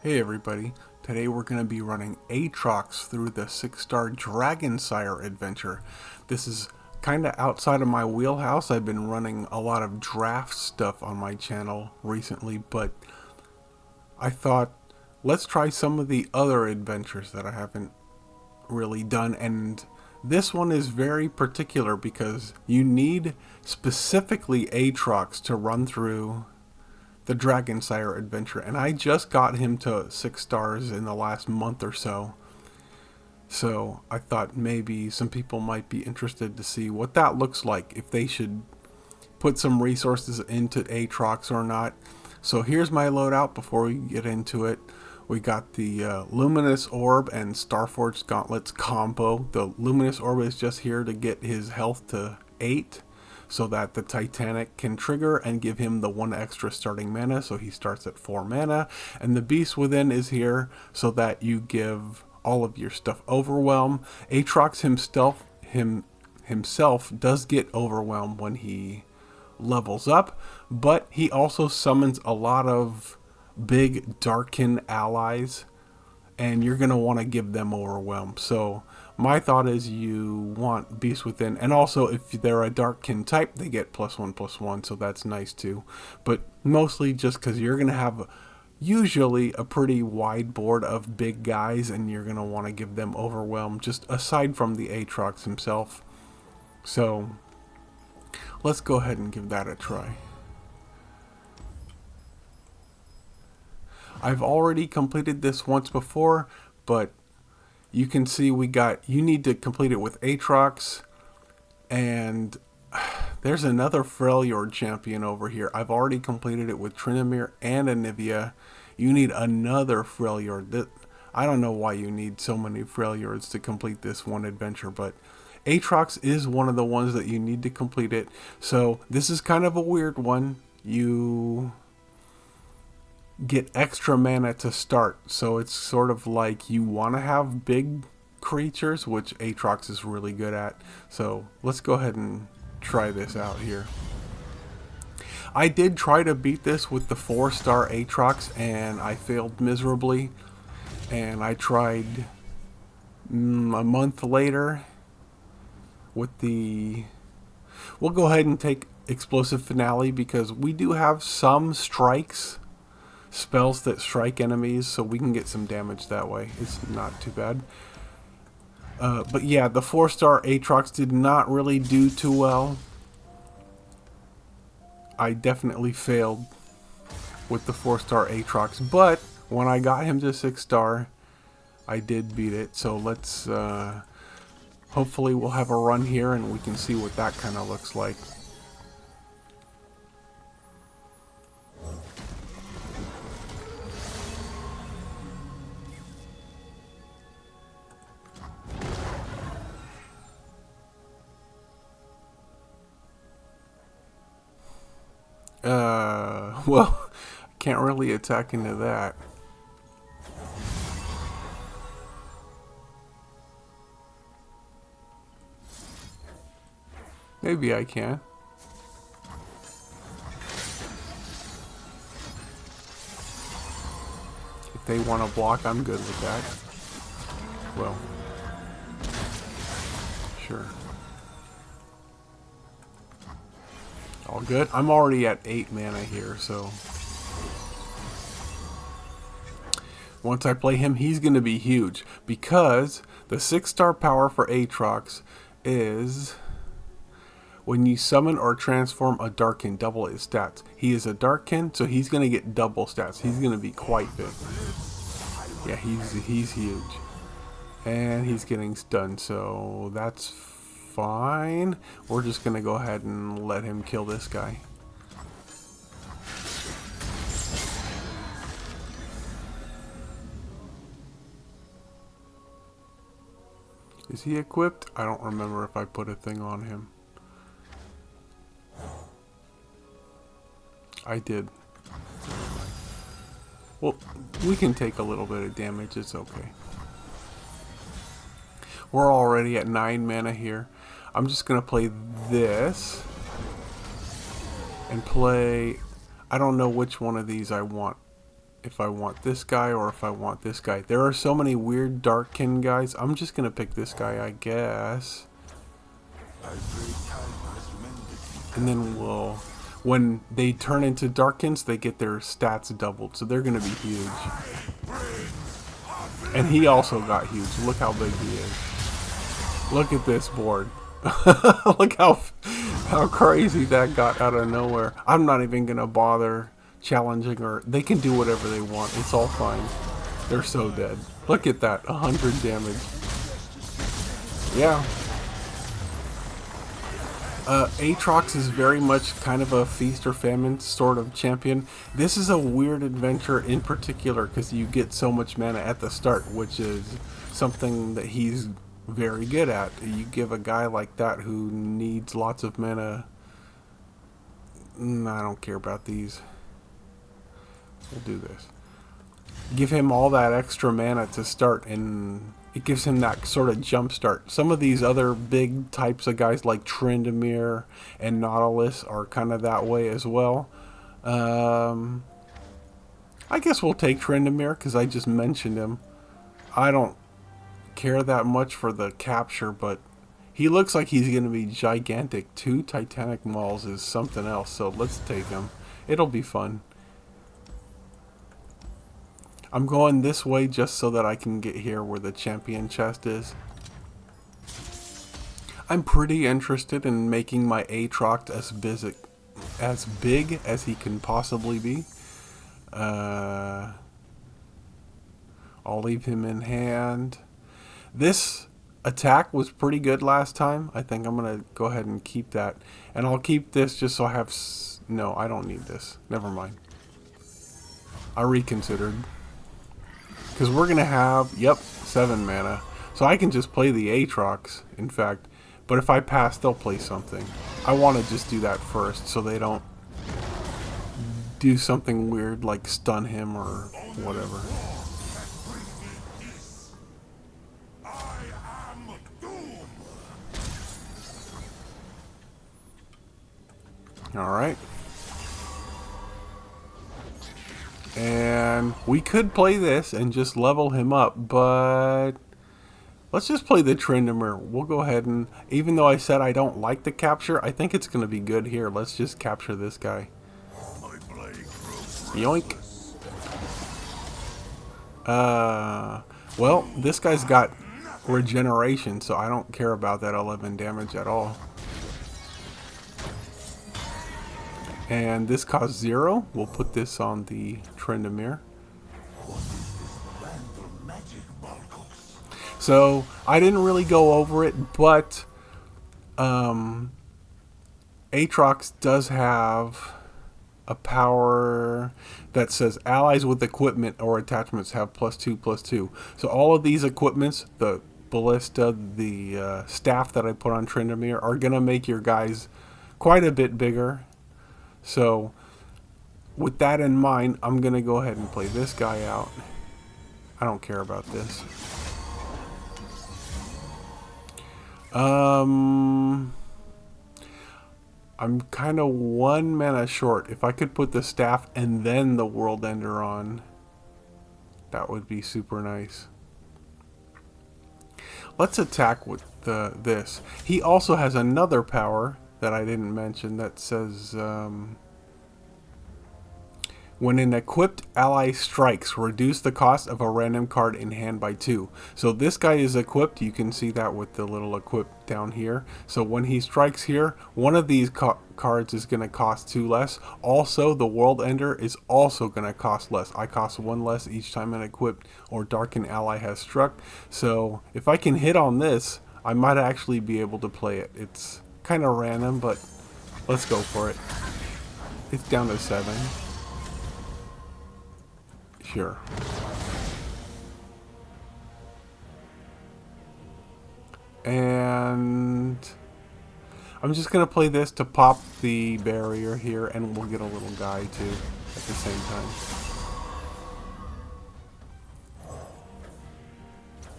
Hey everybody, today we're going to be running Aatrox through the 6-star Dragonsire adventure. This is kind of outside of my wheelhouse. I've been running a lot of draft stuff on my channel recently, but I thought let's try some of the other adventures that I haven't really done, and this one is very particular because you need specifically Aatrox to run through the Dragonsire adventure, and I just got him to 6 stars in the last month or so. So I thought maybe some people might be interested to see what that looks like, if they should put some resources into Aatrox or not. So here's my loadout before we get into it. We got the Luminous Orb and Starforged Gauntlets combo. The Luminous Orb is just here to get his health to 8. So that the Titanic can trigger and give him the 1 extra starting mana, so he starts at 4 mana. And the Beast Within is here so that you give all of your stuff Overwhelm. Aatrox himself does get Overwhelm when he levels up, but he also summons a lot of big Darkin allies, and you're going to want to give them Overwhelm. So my thought is you want Beast Within, and also if they're a Darkin type, they get +1/+1, so that's nice too. But mostly just because you're going to have usually a pretty wide board of big guys, and you're going to want to give them Overwhelm, just aside from the Aatrox himself. So let's go ahead and give that a try. I've already completed this once before, but you can see you need to complete it with Aatrox, and there's another Freljord champion over here. I've already completed it with Tryndamere and Anivia. You need another Freljord. I don't know why you need so many Freljords to complete this one adventure, but Aatrox is one of the ones that you need to complete it. So this is kind of a weird one. You get extra mana to start, so it's sort of like you want to have big creatures, which Aatrox is really good at. So let's go ahead and try this out here. I did try to beat this with the 4-star Aatrox, and I failed miserably, and I tried a month later with the... We'll go ahead and take Explosive Finale because we do have some spells that strike enemies, so we can get some damage that way. It's not too bad. But yeah, the 4-star Aatrox did not really do too well. I definitely failed with the 4-star Aatrox, but when I got him to 6-star, I did beat it. So let's hopefully we'll have a run here and we can see what that kind of looks like. Well, I can't really attack into that. Maybe I can. If they want to block, I'm good with that. Well, sure. All good. I'm already at 8 mana here, so once I play him, he's going to be huge because the 6-star power for Aatrox is when you summon or transform a Darkin, double its stats. He is a Darkin, so he's going to get double stats. He's going to be quite big. Yeah, he's huge. And he's getting stunned, so that's fine. We're just gonna go ahead and let him kill this guy. Is he equipped? I don't remember if I put a thing on him. I did. Well, we can take a little bit of damage, it's okay. We're already at 9 mana here. I'm just going to play this and play... I don't know which one of these I want if I want this guy or if I want this guy. There are so many weird Darkkin guys. I'm just gonna pick this guy, I guess. And then we'll, when they turn into Darkkins, they get their stats doubled, so they're gonna be huge. And he also got huge. Look how big he is. Look at this board. Look how crazy that got out of nowhere. I'm not even gonna bother challenging, or they can do whatever they want. It's all fine. They're so dead. Look at that, 100 damage. Yeah. Aatrox is very much kind of a feast or famine sort of champion. This is a weird adventure in particular because you get so much mana at the start, which is something that he's very good at. You give a guy like that who needs lots of mana. I don't care about these. We'll do this. Give him all that extra mana to start, and it gives him that sort of jump start. Some of these other big types of guys like Tryndamere and Nautilus are kind of that way as well. I guess we'll take Tryndamere because I just mentioned him. I don't care that much for the capture, but he looks like he's going to be gigantic. 2 Titanic Mauls is something else, so let's take him. It'll be fun. I'm going this way just so that I can get here where the champion chest is. I'm pretty interested in making my Aatrox as big as he can possibly be. I'll leave him in hand. This attack was pretty good last time. I think I'm going to go ahead and keep that. And I'll keep this just so I have... No, I don't need this. Never mind. I reconsidered. Because we're going to have, yep, 7 mana. So I can just play the Aatrox, in fact. But if I pass, they'll play something. I want to just do that first so they don't do something weird like stun him or whatever. Alright. And we could play this and just level him up, but let's just play the Tryndamere. We'll go ahead and, even though I said I don't like the capture, I think it's going to be good here. Let's just capture this guy. Yoink. Well, this guy's got regeneration, so I don't care about that 11 damage at all. And this costs 0. We'll put this on the Tryndamere. So I didn't really go over it, but Aatrox does have a power that says allies with equipment or attachments have +2/+2. So all of these equipments, the ballista, the staff that I put on Tryndamere, are gonna make your guys quite a bit bigger. So with that in mind, I'm gonna go ahead and play this guy out. I don't care about this. I'm kind of 1 mana short. If I could put the staff and then the World Ender on, that would be super nice. Let's attack with this. He also has another power that I didn't mention that says when an equipped ally strikes, reduce the cost of a random card in hand by 2. So this guy is equipped. You can see that with the little equip down here. So when he strikes here, one of these cards is going to cost 2 less. Also, the World Ender is also going to cost less. I cost 1 less each time an equipped or darkened ally has struck. So if I can hit on this, I might actually be able to play it. It's kind of random, but let's go for it. It's down to 7. Sure. And I'm just going to play this to pop the barrier here, and we'll get a little guy too at the same time.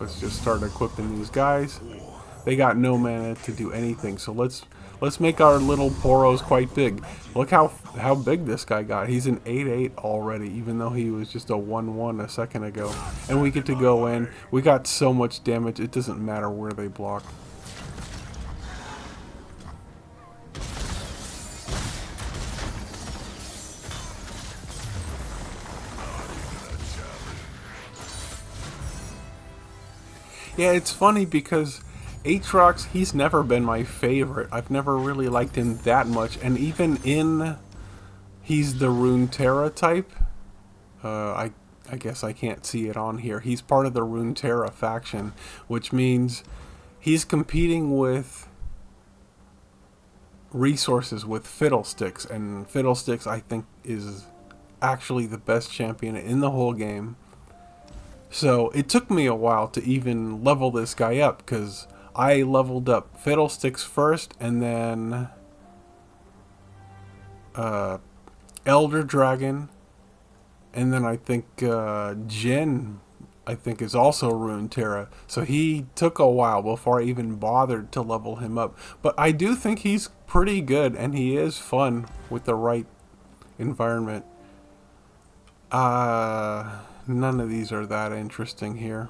Let's just start equipping these guys. They got no mana to do anything. So let's make our little Poros quite big. Look how big this guy got. He's an 8/8 already, even though he was just a 1/1 a second ago. And we get to go in. We got so much damage. It doesn't matter where they block. Yeah, it's funny because Aatrox, he's never been my favorite. I've never really liked him that much. And even in, he's the Runeterra type. I guess I can't see it on here. He's part of the Runeterra faction, which means he's competing with resources with Fiddlesticks. And Fiddlesticks, I think, is actually the best champion in the whole game. So it took me a while to even level this guy up, because I leveled up Fiddlesticks first, and then Elder Dragon, and then I think Jin, I think, is also Runeterra. So he took a while before I even bothered to level him up. But I do think he's pretty good, and he is fun with the right environment. None of these are that interesting here.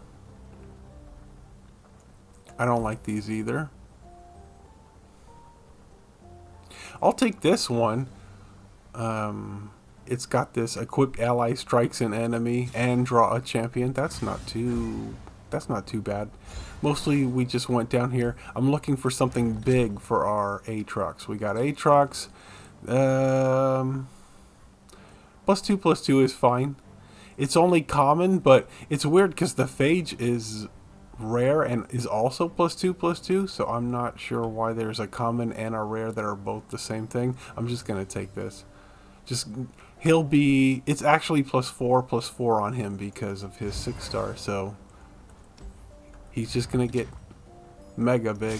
I don't like these either. I'll take this one. It's got this equipped ally strikes an enemy and draw a champion. That's not too bad. Mostly we just went down here. I'm looking for something big for our Aatrox. We got Aatrox. +2/+2 is fine. It's only common, but it's weird because the Phage is rare and is also +2/+2, so I'm not sure why there's a common and a rare that are both the same thing. I'm just gonna take this. It's actually +4/+4 on him because of his 6-star, so he's just gonna get mega big.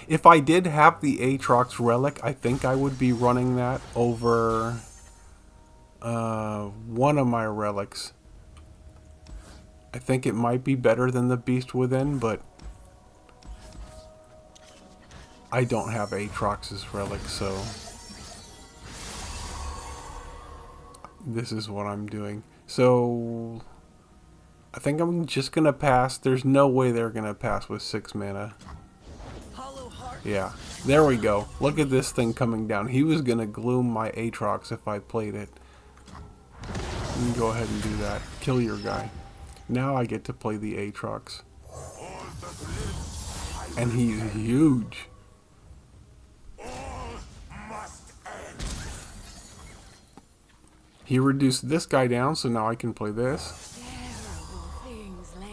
If I did have the Aatrox relic, I think I would be running that over one of my relics. I think it might be better than the Beast Within, but I don't have Aatrox's relic, so this is what I'm doing. So I think I'm just gonna pass. There's no way they're gonna pass with 6 mana. Yeah, there we go. Look at this thing coming down. He was gonna gloom my Aatrox if I played it. You can go ahead and do that. Kill your guy. Now I get to play the Aatrox. And he's huge. He reduced this guy down, so now I can play this.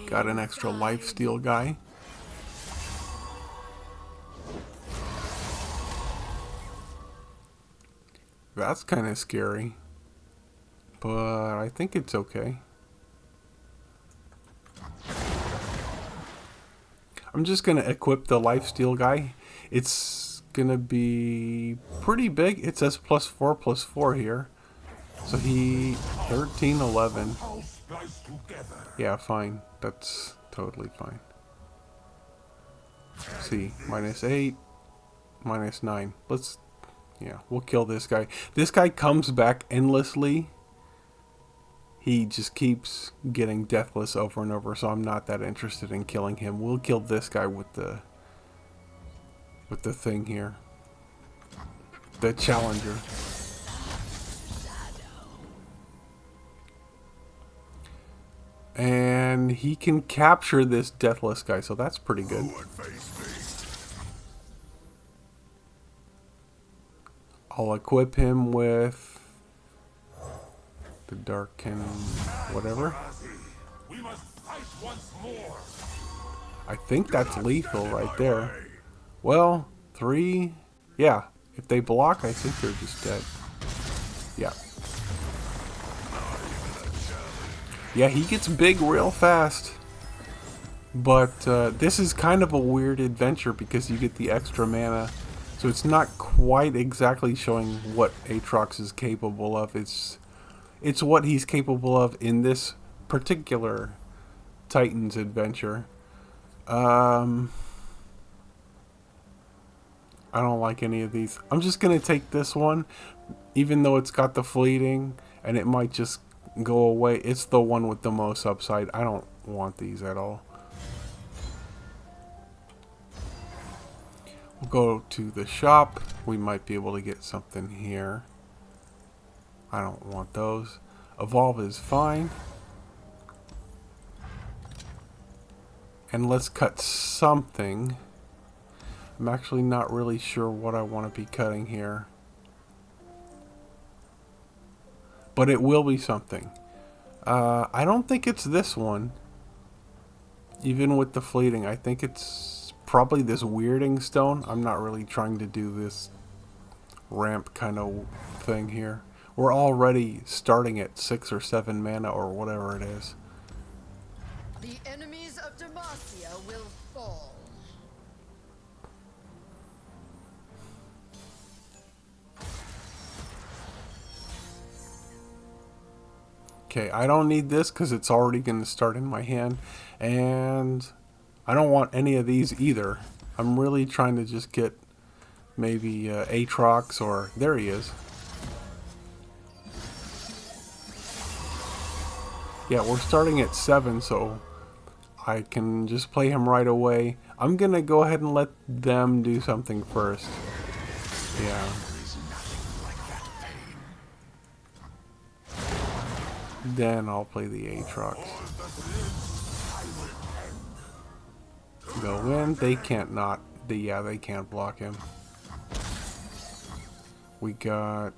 Got an extra lifesteal guy. That's kind of scary. But I think it's okay. I'm just going to equip the lifesteal guy. It's going to be pretty big. It says +4/+4 here. So he 13, 11. Yeah, fine. That's totally fine. Let's see, -8, -9. Yeah, we'll kill this guy. This guy comes back endlessly. He just keeps getting deathless over and over, so I'm not that interested in killing him. We'll kill this guy with the thing here. The challenger. And he can capture this deathless guy, so that's pretty good. I'll equip him with the Darken whatever. I think that's lethal right there. Well, 3. Yeah, if they block, I think they're just dead. Yeah. Yeah, he gets big real fast. But this is kind of a weird adventure because you get the extra mana. So it's not quite exactly showing what Aatrox is capable of. It's what he's capable of in this particular Titans adventure. I don't like any of these. I'm just going to take this one, even though it's got the fleeting, and it might just go away. It's the one with the most upside. I don't want these at all. We'll go to the shop. We might be able to get something here. I don't want those. Evolve is fine. And let's cut something. I'm actually not really sure what I want to be cutting here. But it will be something. I don't think it's this one. Even with the fleeting, I think it's probably this weirding stone. I'm not really trying to do this ramp kind of thing here. We're already starting at 6 or 7 mana or whatever it is. The enemies of Demacia will fall. Okay, I don't need this because it's already going to start in my hand. And I don't want any of these either. I'm really trying to just get maybe Aatrox or... There he is. Yeah, we're starting at 7, so I can just play him right away. I'm going to go ahead and let them do something first. Yeah. Then I'll play the Aatrox. Go in. They can't not. Yeah, they can't block him. We got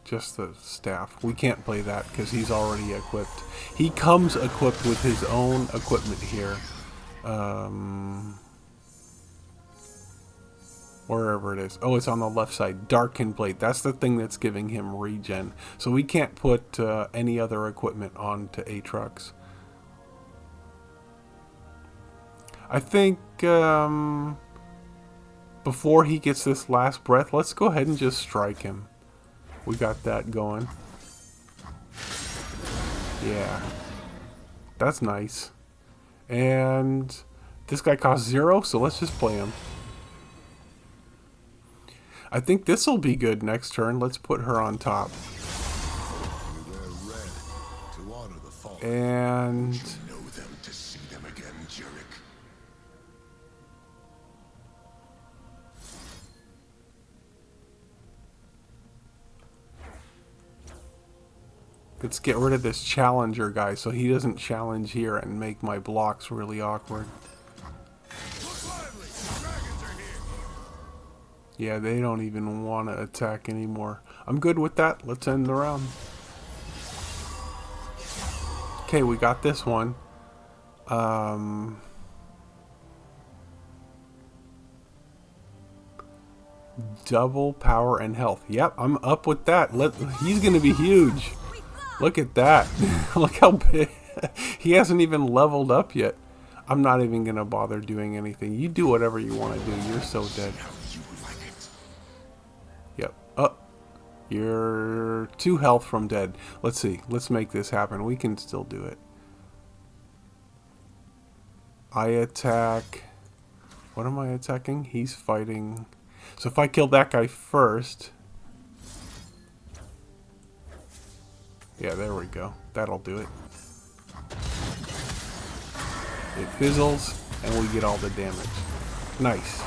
just the staff. We can't play that because he's already equipped. He comes equipped with his own equipment here. Wherever it is. Oh, it's on the left side. Darken Plate. That's the thing that's giving him regen. So we can't put any other equipment onto Aatrox. I think before he gets this last breath, let's go ahead and just strike him. We got that going. Yeah. That's nice. And this guy costs 0, so let's just play him. I think this will be good next turn. Let's put her on top. And let's get rid of this challenger guy so he doesn't challenge here and make my blocks really awkward. Yeah, they don't even want to attack anymore. I'm good with that. Let's end the round. Okay, we got this one. Double power and health. Yep, I'm up with that. He's going to be huge. Look at that. Look how big. He hasn't even leveled up yet. I'm not even going to bother doing anything. You do whatever you want to do. You're so dead. Yep. Oh, you're 2 health from dead. Let's see. Let's make this happen. We can still do it. I attack. What am I attacking? He's fighting. So if I kill that guy first. Yeah, there we go. That'll do it. It fizzles, and we get all the damage. Nice.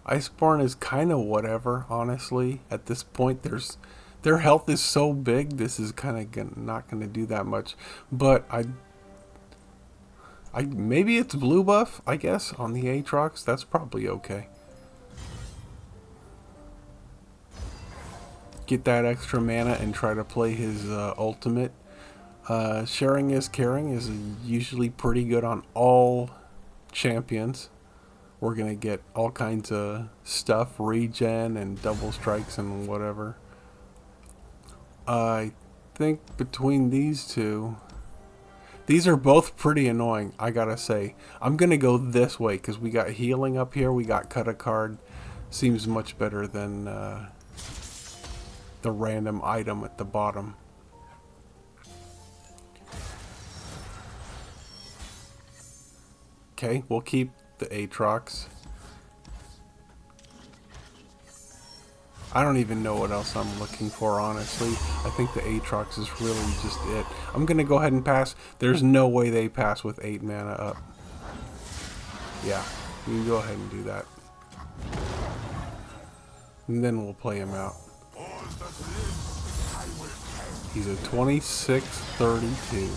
Iceborne is kind of whatever, honestly. At this point, their health is so big. This is kind of not going to do that much. But maybe it's blue buff, I guess, on the Aatrox. That's probably okay. Get that extra mana and try to play his ultimate. Sharing is caring is usually pretty good on all champions. We're going to get all kinds of stuff, regen and double strikes and whatever. I think between these two, These are both pretty annoying, I gotta say. I'm gonna go this way because we got healing up here. We got cut a card. Seems much better than the random item at the bottom. Okay, we'll keep the Aatrox. I don't even know what else I'm looking for, honestly. I think the Aatrox is really just it. I'm going to go ahead and pass. There's no way they pass with 8 mana up. Yeah, you can go ahead and do that. And then we'll play him out. He's a 26-32.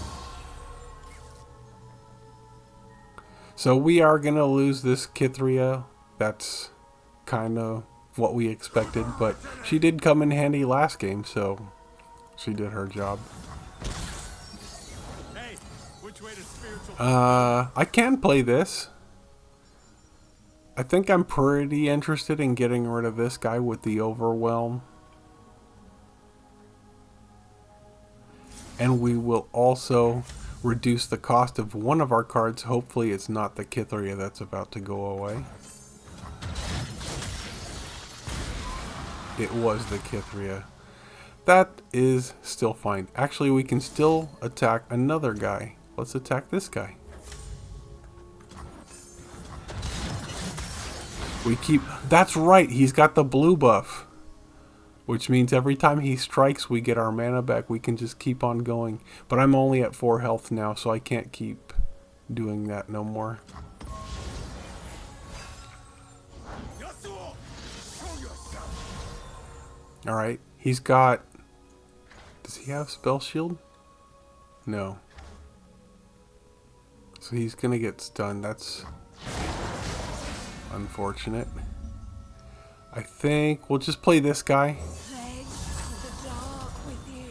So we are going to lose this Kithria. That's kind of what we expected, but she did come in handy last game, so she did her job. Hey, which way does spiritual I can play this. I think I'm pretty interested in getting rid of this guy with the Overwhelm. And we will also reduce the cost of one of our cards. Hopefully it's not the Kithria that's about to go away. It was the Kithria. That is still fine. Actually, we can still attack another guy. Let's attack this guy. We keep... That's right, he's got the blue buff. Which means every time he strikes, we get our mana back. We can just keep on going. But I'm only at 4 health now, so I can't keep doing that no more. Alright, he's got... Does he have Spell Shield? No. So he's gonna get stunned. That's unfortunate. I think we'll just play this guy.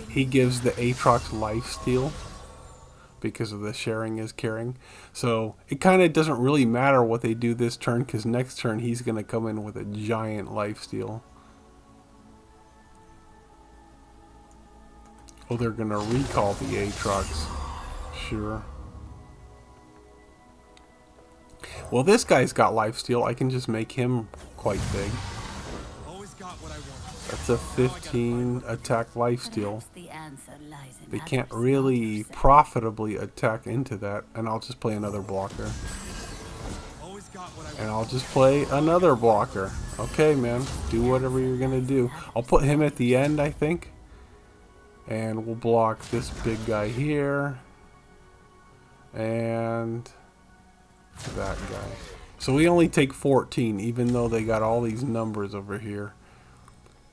He gives the Aatrox lifesteal because of the sharing is caring. So it kind of doesn't really matter what they do this turn, because next turn he's gonna come in with a giant lifesteal. Oh, they're gonna recall the Aatrox. Sure. Well, this guy's got lifesteal. I can just make him quite big. That's a 15 attack lifesteal. They can't really profitably attack into that. And I'll just play another blocker. And I'll just play another blocker. Okay, man. Do whatever you're gonna do. I'll put him at the end, I think. And we'll block this big guy here. And that guy. So we only take 14, even though they got all these numbers over here.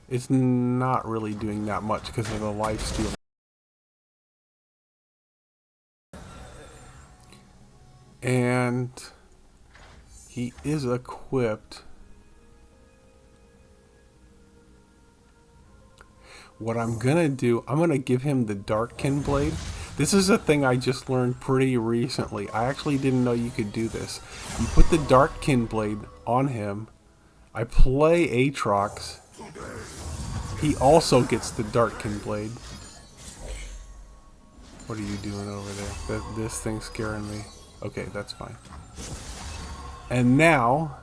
It's not really doing that much because of the lifesteal. And he is equipped. What I'm gonna do, I'm gonna give him the Darkkin Blade. This is a thing I just learned pretty recently. I actually didn't know you could do this. You put the Darkkin Blade on him. I play Aatrox. He also gets the Darkkin Blade. What are you doing over there? This thing's scaring me. Okay, that's fine. And now,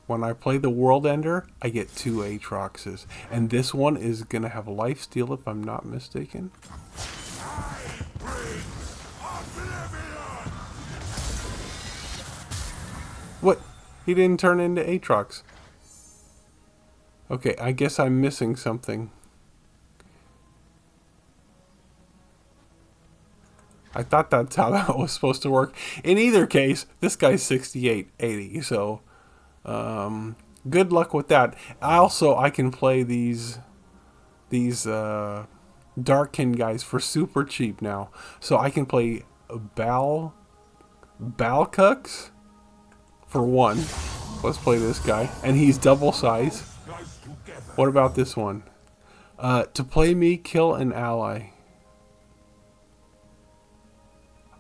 when I play the World Ender, I get 2 Aatroxes. And this one is going to have lifesteal if I'm not mistaken. What? He didn't turn into Aatrox. Okay, I guess I'm missing something. I thought that's how that was supposed to work. In either case, this guy's 68-80, so good luck with that. I can play these Darkkin guys for super cheap now. So I can play Balcux for 1. Let's play this guy, and he's double size. What about this one? To play me, kill an ally.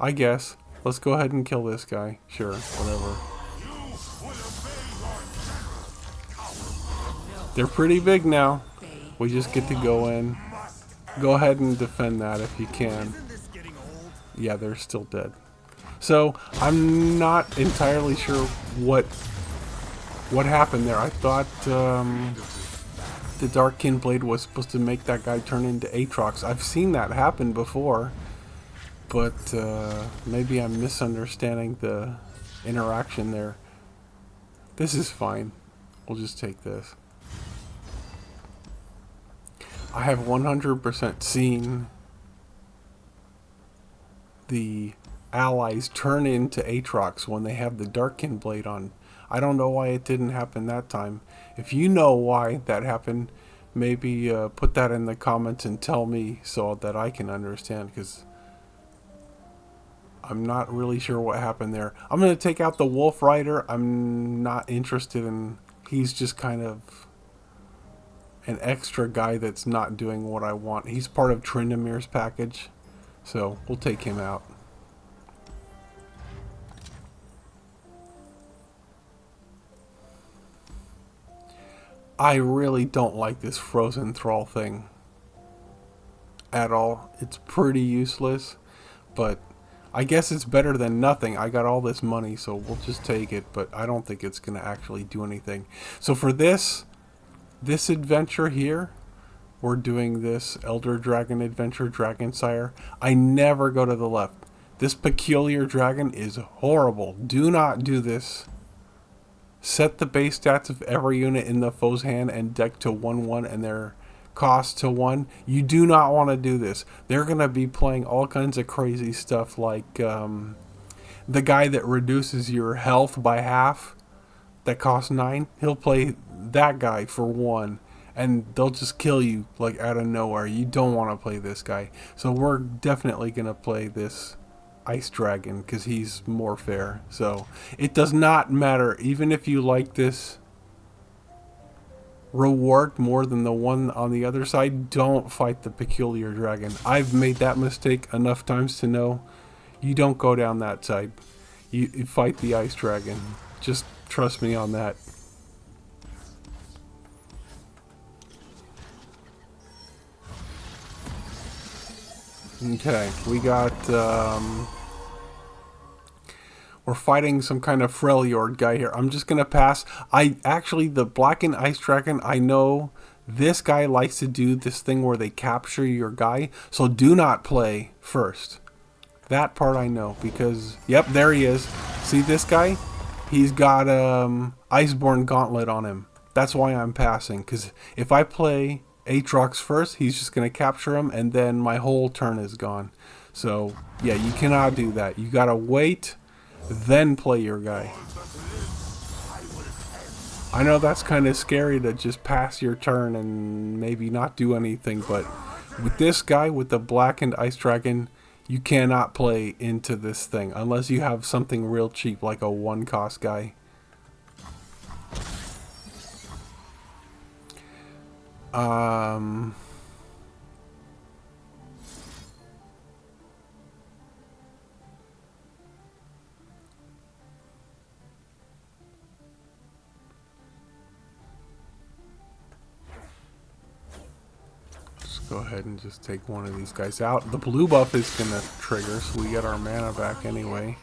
I guess. Let's go ahead and kill this guy. Sure, whatever. They're pretty big now. We just get to go in. Go ahead and defend that if you can. Yeah, they're still dead. So I'm not entirely sure what happened there. I thought the Darkkin Blade was supposed to make that guy turn into Aatrox. I've seen that happen before, but maybe I'm misunderstanding the interaction there. This is fine. We'll just take this. I have 100% seen the allies turn into Aatrox when they have the Darkkin Blade on. I don't know why it didn't happen that time. If you know why that happened, maybe put that in the comments and tell me so that I can understand, because I'm not really sure what happened there. I'm going to take out the Wolf Rider. I'm not interested in... He's just kind of an extra guy that's not doing what I want. He's part of Trindamir's package, so we'll take him out. I really don't like this Frozen Thrall thing at all. It's pretty useless, but I guess it's better than nothing. I got all this money, so we'll just take it, but I don't think it's going to actually do anything. So for this adventure here, we're doing this Elder Dragon adventure, Dragonsire. I never go to the left. This peculiar dragon is horrible. Do not do this. Set the base stats of every unit in the foe's hand and deck to 1/1 and their cost to 1. You do not want to do this. They're going to be playing all kinds of crazy stuff like the guy that reduces your health by half that costs 9. He'll play that guy for 1 and they'll just kill you like out of nowhere. You don't want to play this guy. So we're definitely going to play this Ice Dragon because he's more fair. So it does not matter, even if you like this reward more than the one on the other side, don't fight the Peculiar Dragon. I've made that mistake enough times to know you don't go down that side. You fight the Ice Dragon. Just trust me on that. Okay, we got we're fighting some kind of Freljord guy here. I'm just going to pass. The Blackened Ice Dragon, I know this guy likes to do this thing where they capture your guy. So do not play first. That part I know because, yep, there he is. See this guy? He's got Iceborne Gauntlet on him. That's why I'm passing. Because if I play Aatrox first, he's just going to capture him and then my whole turn is gone. So, yeah, you cannot do that. You got to wait, then play your guy. I know that's kind of scary to just pass your turn and maybe not do anything, but with this guy, with the Blackened Ice Dragon, you cannot play into this thing unless you have something real cheap like a 1-cost guy. Go ahead and just take one of these guys out. The blue buff is going to trigger, so we get our mana back anyway.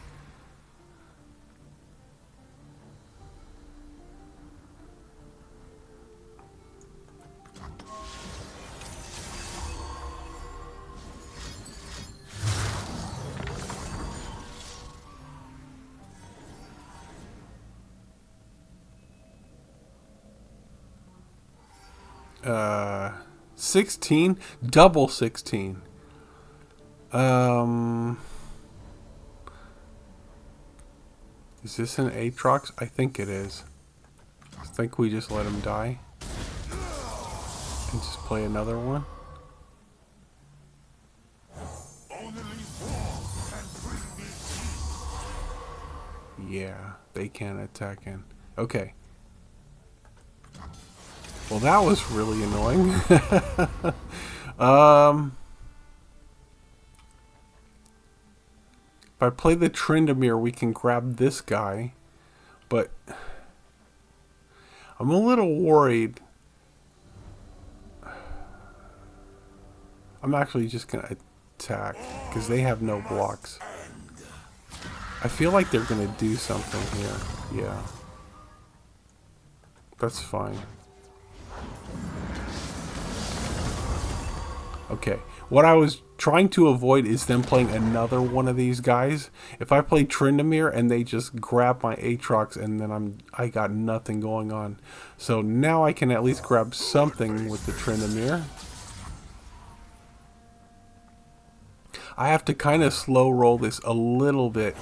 Uh... 16? Double 16. Is this an Aatrox? I think it is. I think we just let him die. And just play another one. Yeah, they can attack in. Okay. Well, that was really annoying. If I play the Trindamir, we can grab this guy. But I'm a little worried. I'm actually just going to attack because they have no blocks. I feel like they're gonna do something here. Yeah. That's fine. Okay. What I was trying to avoid is them playing another one of these guys. If I play Tryndamere and they just grab my Aatrox and then I got nothing going on. So now I can at least grab something with the Tryndamere. I have to kind of slow roll this a little bit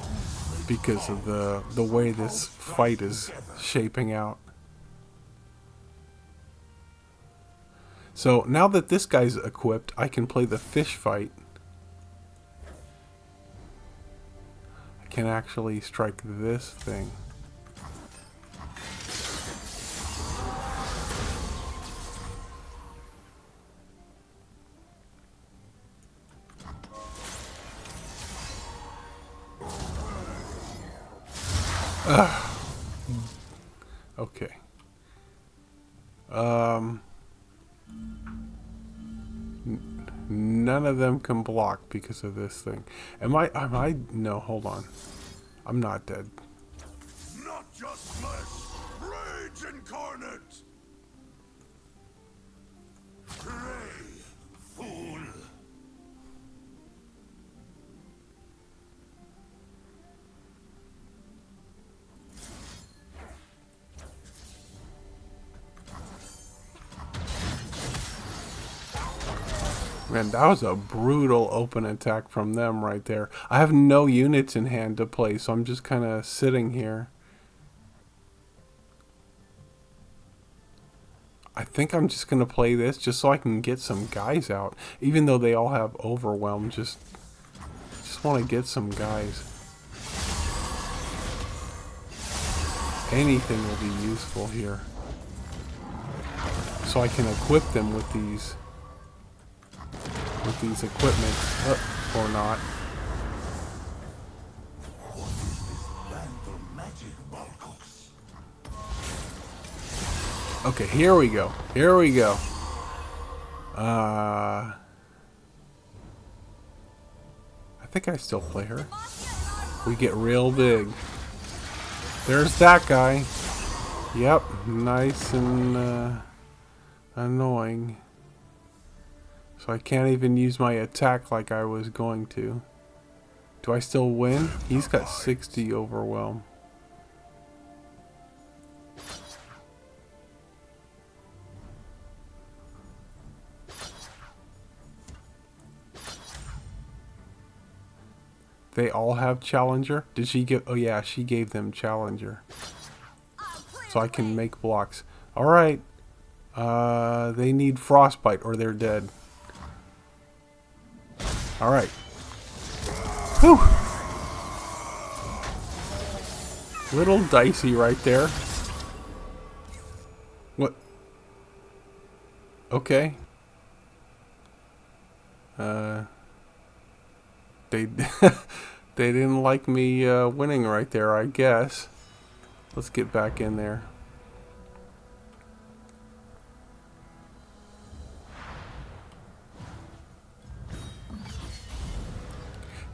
because of the way this fight is shaping out. So now that this guy's equipped, I can play the fish fight. I can actually strike this thing. Okay. None of them can block because of this thing. Am I? No, hold on. I'm not dead. Not just flesh, rage incarnate. Pray, fool. Man, that was a brutal open attack from them right there. I have no units in hand to play, so I'm just kind of sitting here. I think I'm just going to play this just so I can get some guys out. Even though they all have overwhelm, just want to get some guys. Anything will be useful here. So I can equip them with these equipment, or not. Okay, here we go. Here we go. I think I still play her. We get real big. There's that guy. Yep, nice and annoying. So I can't even use my attack like I was going to. Do I still win? He's got 60 overwhelm. They all have Challenger? Did she give... Oh yeah, she gave them Challenger. So I can make blocks. Alright. They need Frostbite or they're dead. Alright. Whew. Little dicey right there. What? Okay. They they didn't like me winning right there, I guess. Let's get back in there.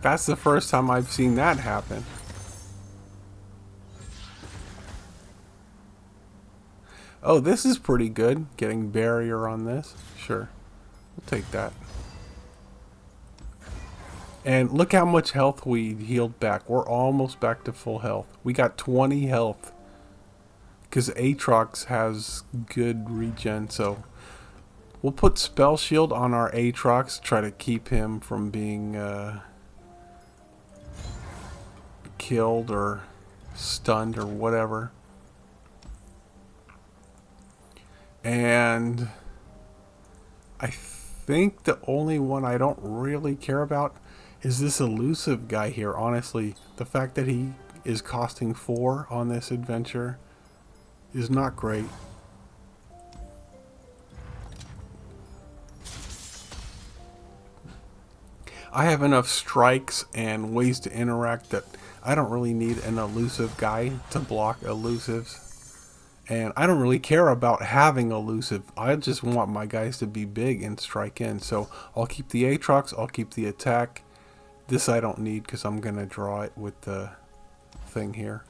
That's the first time I've seen that happen. Oh, this is pretty good. Getting barrier on this. Sure. We'll take that. And look how much health we healed back. We're almost back to full health. We got 20 health. Because Aatrox has good regen, so... We'll put Spell Shield on our Aatrox. Try to keep him from being... killed or stunned or whatever. And I think the only one I don't really care about is this elusive guy here. Honestly, the fact that he is costing 4 on this adventure is not great. I have enough strikes and ways to interact that I don't really need an elusive guy to block elusives. And I don't really care about having elusive. I just want my guys to be big and strike in. So I'll keep the Aatrox, I'll keep the attack. This I don't need because I'm going to draw it with the thing here.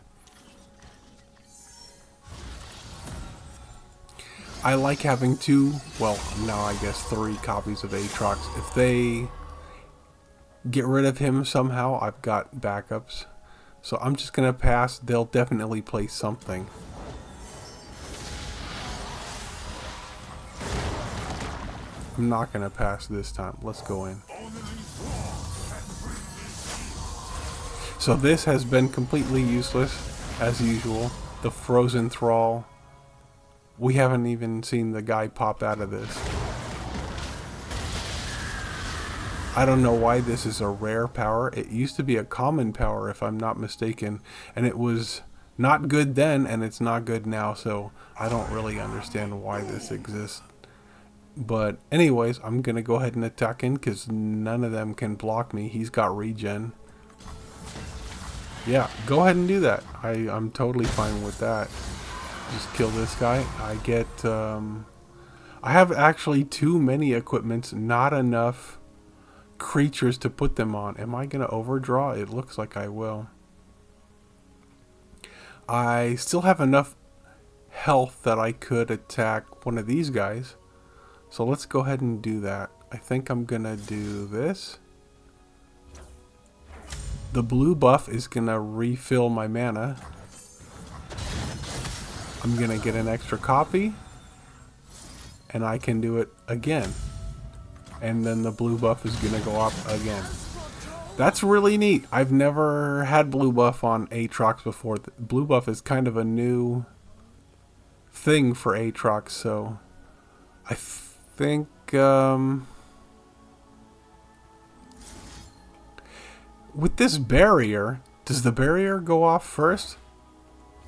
I like having two, well, now I guess 3 copies of Aatrox. If they get rid of him somehow, I've got backups. So I'm just going to pass. They'll definitely play something. I'm not going to pass this time. Let's go in. So this has been completely useless, as usual. The Frozen Thrall. We haven't even seen the guy pop out of this. I don't know why this is a rare power. It used to be a common power, if I'm not mistaken. And it was not good then, and it's not good now. So I don't really understand why this exists. But anyways, I'm going to go ahead and attack in because none of them can block me. He's got regen. Yeah, go ahead and do that. I'm totally fine with that. Just kill this guy. I get... I have actually too many equipments, not enough creatures to put them on. Am I going to overdraw? It looks like I will. I still have enough health that I could attack one of these guys. So let's go ahead and do that. I think I'm going to do this. The blue buff is going to refill my mana. I'm going to get an extra copy. And I can do it again. And then the blue buff is going to go up again. That's really neat. I've never had blue buff on Aatrox before. Blue buff is kind of a new thing for Aatrox, so I think with this barrier, does the barrier go off first?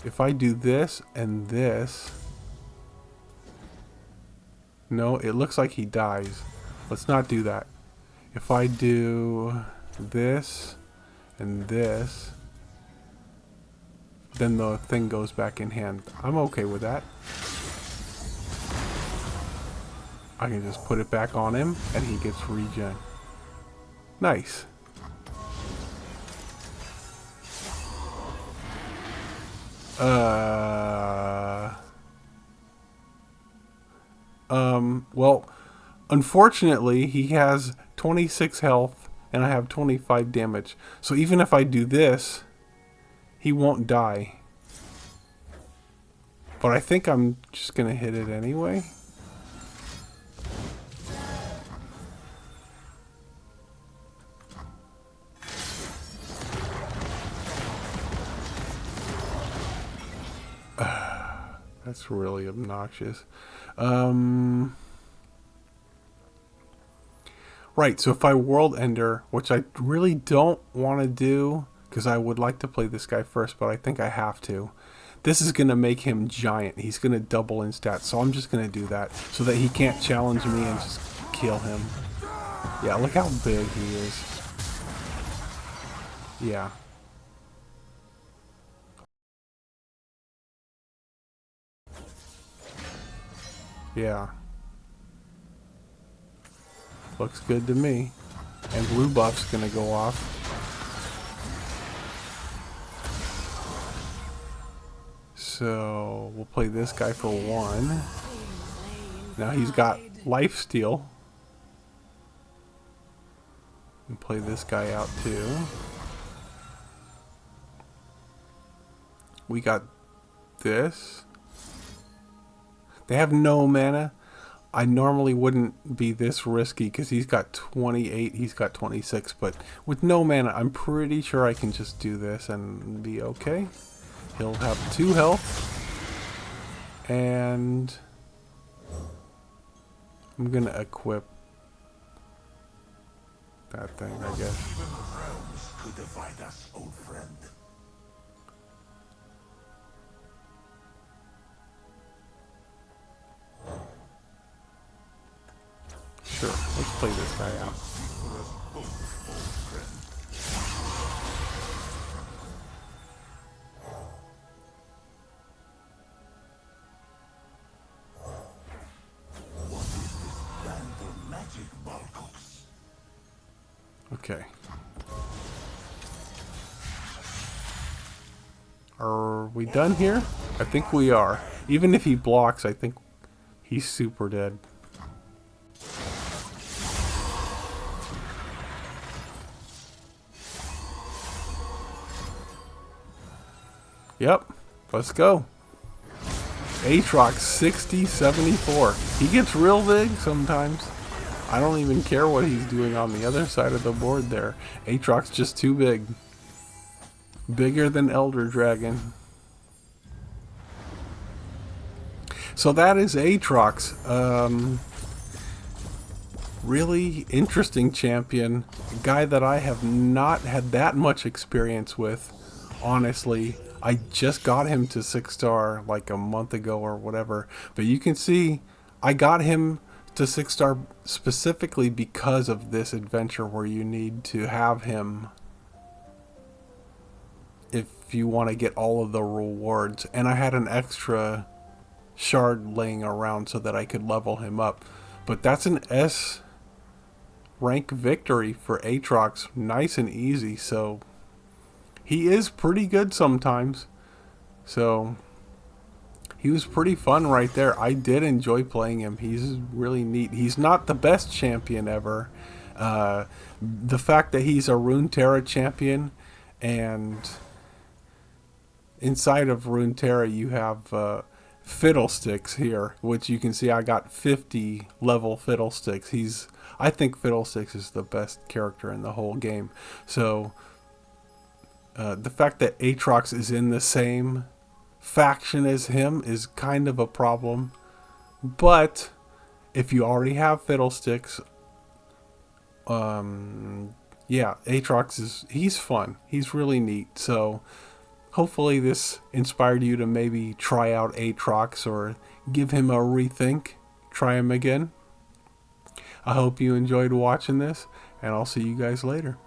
If I do this and this, no, it looks like he dies. Let's not do that. If I do this and this, then the thing goes back in hand. I'm okay with that. I can just put it back on him and he gets regen. Nice. Well, unfortunately, he has 26 health and I have 25 damage. So even if I do this, he won't die. But I think I'm just gonna hit it anyway. That's really obnoxious. Right, so if I World Ender, which I really don't want to do, because I would like to play this guy first, but I think I have to. This is going to make him giant. He's going to double in stats, so I'm just going to do that, so that he can't challenge me and just kill him. Yeah, look how big he is. Yeah. Yeah. Looks good to me. And blue buff's gonna go off. So we'll play this guy for 1. Now he's got lifesteal. And play this guy out too. We got this. They have no mana. I normally wouldn't be this risky because he's got 28, he's got 26, but with no mana, I'm pretty sure I can just do this and be okay. He'll have 2 health. And I'm going to equip that thing, I guess. Even the realms could divide us, old friend. Sure, let's play this guy out. Okay. Are we done here? I think we are. Even if he blocks, I think he's super dead. Yep. Let's go. Aatrox 6074. He gets real big sometimes. I don't even care what he's doing on the other side of the board there. Aatrox just too big. Bigger than Elder Dragon. So that is Aatrox. Really interesting champion. A guy that I have not had that much experience with, honestly. I just got him to 6-star like a month ago or whatever. But you can see I got him to 6-star specifically because of this adventure where you need to have him if you want to get all of the rewards. And I had an extra shard laying around so that I could level him up. But that's an S rank victory for Aatrox. Nice and easy. So he is pretty good sometimes. So he was pretty fun right there. I did enjoy playing him. He's really neat. He's not the best champion ever. The fact that he's a Runeterra champion, and inside of Runeterra you have Fiddlesticks here, which you can see I got 50 level Fiddlesticks. I think Fiddlesticks is the best character in the whole game. So the fact that Aatrox is in the same faction as him is kind of a problem. But if you already have Fiddlesticks, yeah, Aatrox he's fun. He's really neat. So hopefully this inspired you to maybe try out Aatrox or give him a rethink. Try him again. I hope you enjoyed watching this, and I'll see you guys later.